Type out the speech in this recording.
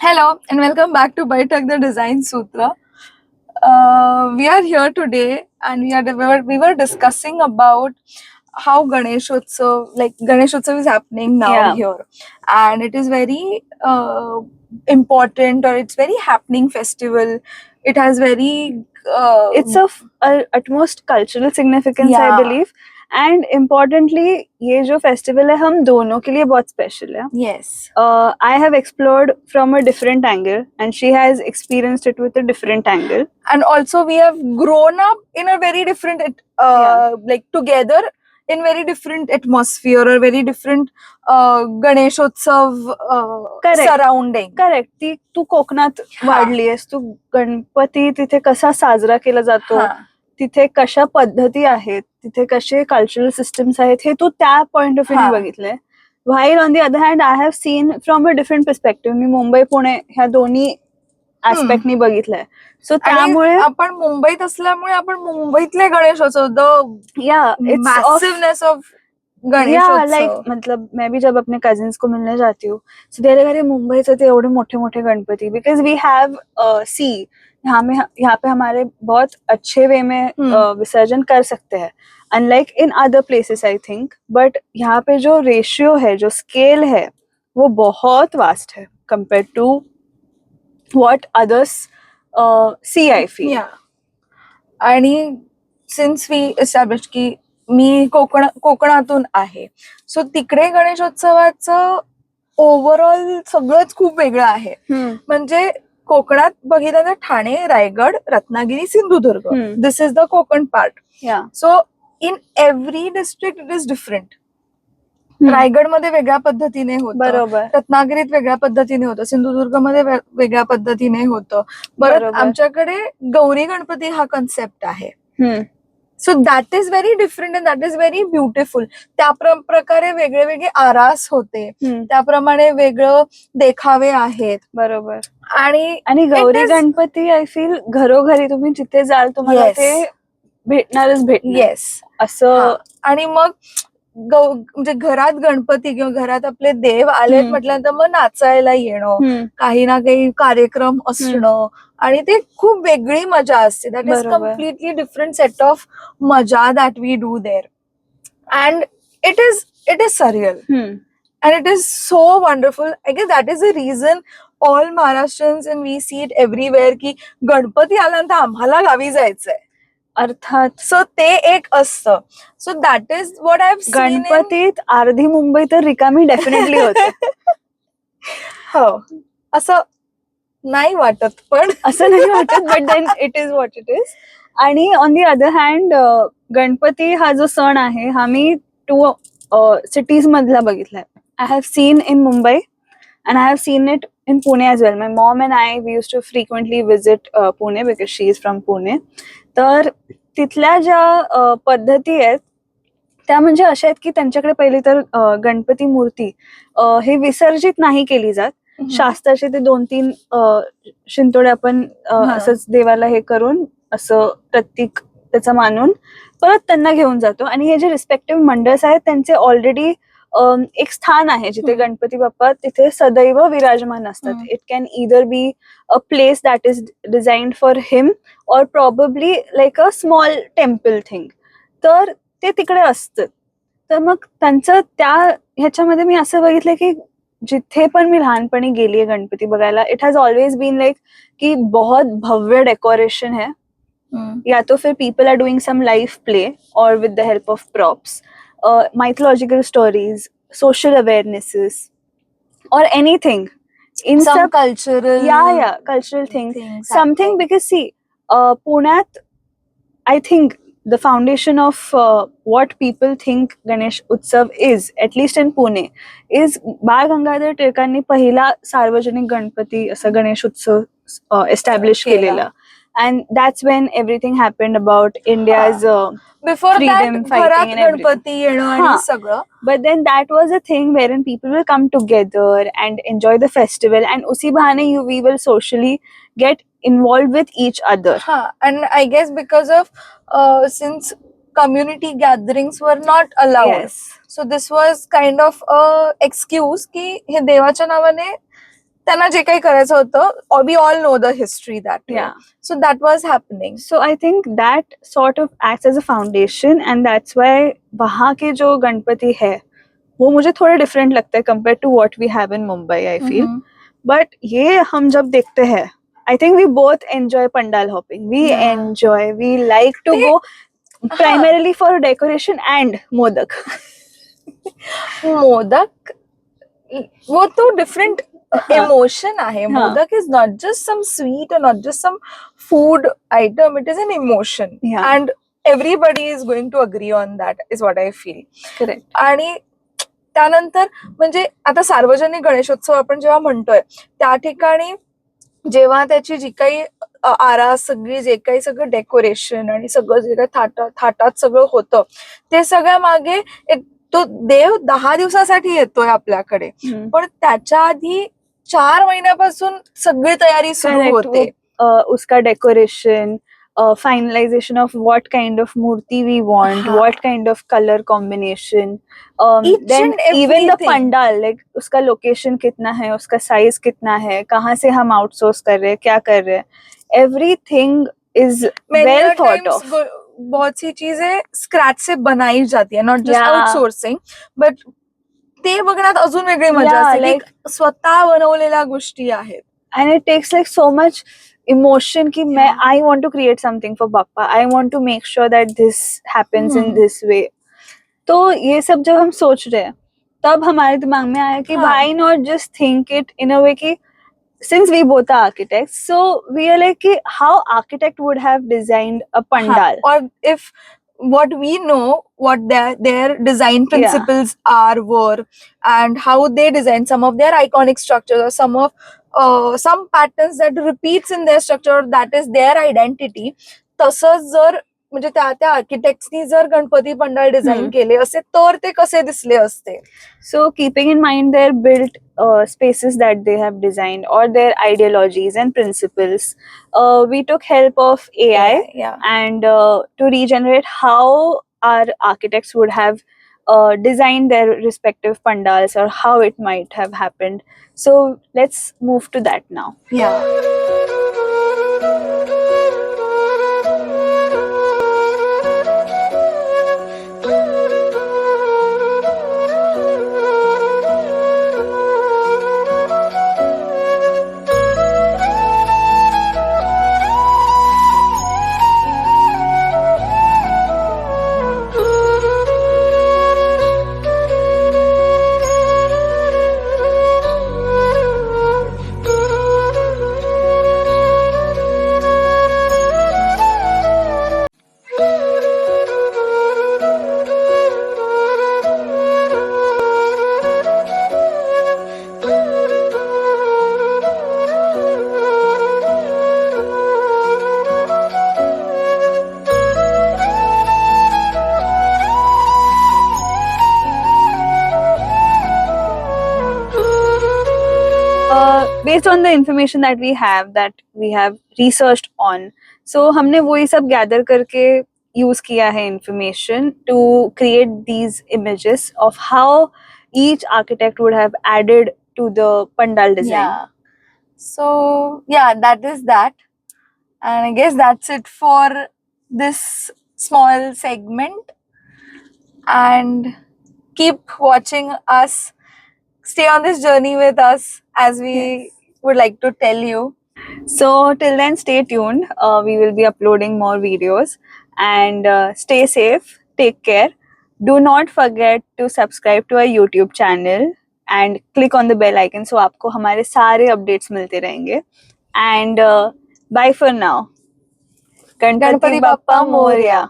Hello and welcome back to Baitak the Design Sutra. We are here today and we were discussing about how Ganeshotsav is happening now Yeah. here, and it is very important, or it's very happening festival. It has very It's of utmost cultural significance, I yeah, believe. And importantly, ये जो festival है हम दोनों के लिए बहुत special है. yes. I have explored from a different angle, and she has experienced it with a different angle. And also we have grown up in a very different like together in very different atmosphere or very different Ganeshotsav Correct. surrounding. Correct. ती तू कोकणात वाढली आहेस, तू गणपती तिथे कसा साजरा केला जातो, हा. तिथे कशा पद्धती आहेत, तिथे कसे कल्चरल सिस्टम्स आहेत, हे तू त्या पॉइंट ऑफ व्ह्यू बघितलंय. While on the other hand I have seen from a different perspective. मी मुंबई पुणे ह्या दोन्ही ऍस्पेक्टनी बघितलंय. सो त्यामुळे आपण मुंबईत असल्यामुळे आपण मुंबईतले गणेशोत्सव द या इट्स मॅसिवनेस ऑफ या लाइक मतलब मैं भी जब अपने कजिन्स को मिलने जाती हूँ, सो तेरे घर मुंबई से एवढे मोठे मोठे गणपति, बिकॉज वी हैव सी यहाँ पे हमारे बहुत अच्छे वे में विसर्जन कर सकते हैं, unlike in other places I think. But यहाँ पे जो रेशियो है, जो स्केल है, वो बहुत वास्ट है compare to what others see I feel. आणि सिन्स वी एस्टॅब्लिश की मी कोकणातून आहे, सो तिकडे गणेशोत्सवाचं ओव्हरऑल सगळंच खूप वेगळं आहे. म्हणजे कोकणात बघितलं तर Thane, Raigad, Ratnagiri, Sindhudurg, this is the Konkan part. So in every district it is different. रायगडमध्ये वेगळ्या पद्धतीने होतं, बरोबर. रत्नागिरीत वेगळ्या पद्धतीने होतं, सिंधुदुर्गमध्ये वेगळ्या पद्धतीने होतं. बरं, आमच्याकडे गौरी गणपती हा कन्सेप्ट आहे. So that is very different and that is very beautiful. त्या प्रकारे वेगळे वेगळे आरास होते, त्याप्रमाणे वेगळं देखावे आहेत. बरोबर. आणि गौरी गणपती आय फील घरोघरी तुम्ही जिथे जाल तुम्हाला ते भेटणारच भेटणार. येस, असं. आणि मग म्हणजे घरात गणपती किंवा घरात आपले देव आलेत म्हटल्यानंतर मग नाचायला येणं, काही ना काही कार्यक्रम असणं, आणि ते खूप वेगळी मजा असते. That is completely different set of मजा that we do there, and it is surreal and it is so wonderful. I guess that is the reason all Maharashtrians and we see it everywhere की गणपती आल्यानंतर आम्हाला Gavi जायचंय अर्थात. सो ते एक असतं. So that is what I have scene. गणपतीत अर्धी मुंबई तर रिकामी डेफिनेटली होते. हो, असं नाही वाटत, पण असं नाही वाटत, but then it is what it is. आणि on the other hand Ganpati हा जो सण आहे हा मी 2 सिटीज मधला बघितलाय. I have seen in Mumbai and I have seen it in Pune as well. My mom and I, we used to frequently visit Pune because she is from Pune. तर तिथल्या ज्या पद्धती आहेत त्या म्हणजे अशा आहेत की त्यांच्याकडे पहिली तर गणपती मूर्ती हे विसर्जित नाही केली जात. शास्त्राचे ते 2-3 शिंतोडे आपण असंच देवाला हे करून असं प्रतीक त्याचं मानून परत त्यांना घेऊन जातो. आणि हे जे रिस्पेक्टिव्ह मंडळस आहेत त्यांचे ऑलरेडी एक स्थान आहे जिथे गणपती बाप्पा तिथे सदैव विराजमान असतात. It can either be a place that is designed for him or probably like a small temple thing. तर ते तिकडे असतं. तर मग त्यांचं त्या ह्याच्यामध्ये मी असं बघितलं की जिथे पण मी लहानपणी गेलीये गणपती बघायला, it has always been like की बहुत भव्य डेकोरेशन है, या तो फिर people are doing some live play और with the help of props, mythological stories, social awarenesses, or anything in some cultural cultural things something. Because see, Punat, I think the foundation of what people think Ganesh Utsav is, at least in Pune, is Bal Gangadhar टिळकांनी पहिला सार्वजनिक गणपती असा गणेश उत्सव establish केलेला. And that's when everything happened about India's before freedom that fighting and everything. Ganpati येणं आणि सगळं. But then that was a thing wherein people will come together and enjoy the festival, and usi bahane we will socially get involved with each other. And I guess because of since community gatherings were not allowed, Yes. so this was kind of a excuse की हे देवाच्या नावाने त्यांना जे काही करायचं होतं, we all know the history that way. Yeah. So that was happening. So I think that sort of acts as a foundation, and that's why वहाँ के जो गणपति है वो मुझे थोड़े डिफरेंट लगता है compared to what we have in Mumbai, I feel. But ये हम जब देखते हैं, I think we both enjoy pandal hopping. We enjoy. We like to go primarily for decoration and modak. Modak वो तो डिफरेंट emotion आहे. Modak is not just some sweet or not just some food item. It is an emotion. Yeah. And everybody is going to agree on that is what I feel. Correct. आणि त्यानंतर म्हणजे आता सार्वजनिक गणेशोत्सव आपण जेव्हा म्हणतोय त्या ठिकाणी जेव्हा त्याची जी काही आरास सगळी जे काही सगळं डेकोरेशन आणि सगळं जे काही थाटात सगळं होतं ते सगळ्या मागे तो देव 10 दिवसासाठी येतोय आपल्याकडे, पण त्याच्या आधी 4 महिन्यापासून सगळी तयारी सुरू होते. उसका decoration, finalization of what kind of murti we want, what kind of color combination, then even the pandal, like उसका location कितना है, उसका size कितना है, कहाँ से हम outsource कर रहे हैं, क्या कर रहे हैं, everything is well thought of. बहुत सी चीजें स्क्रैच से बनाई जाती है, नॉट जस्ट आउटसोर्सिंग, बट ते बघण्यात अजून वेगळी मजा असते की स्वतः बनवलेल्या गोष्टी आहेत. And it takes like so much emotion कि मैं I want to create something for Bappa, I want to make sure that this happens in this way. तो ये सब जब हम सोच रहे हैं तब हमारे दिमाग में आया कि why not just think it in a way कि since we both are architects, so we are like how architect would have designed a pandal, or if what we know what their design principles were and how they design some of their iconic structures or some patterns that repeats in their structure, that is their identity. तसंच जर म्हणजे त्या आर्किटेक्ट्सनी जर Ganpati pandal design केले असे तर ते कसे दिसले असते. So keeping in mind their built spaces that they have designed or their ideologies and principles, we took help of AI and to regenerate how our architects would have designed their respective pandals or how it might have happened. So let's move to that now. Based on the information that we have researched on, so हमने वही सब gather करके use किया है information to create these images of how each architect would have added to the pandal design. So that is that, and I guess that's it for this small segment, and keep watching us, stay on this journey with us as we would like to tell you. So till then, stay tuned. We will be uploading more videos, and stay safe, take care. Do not forget to subscribe to our YouTube channel and click on the bell icon so आपको हमारे सारे updates मिलते रहेंगे. And bye for now. Ganpati Bappa Morya.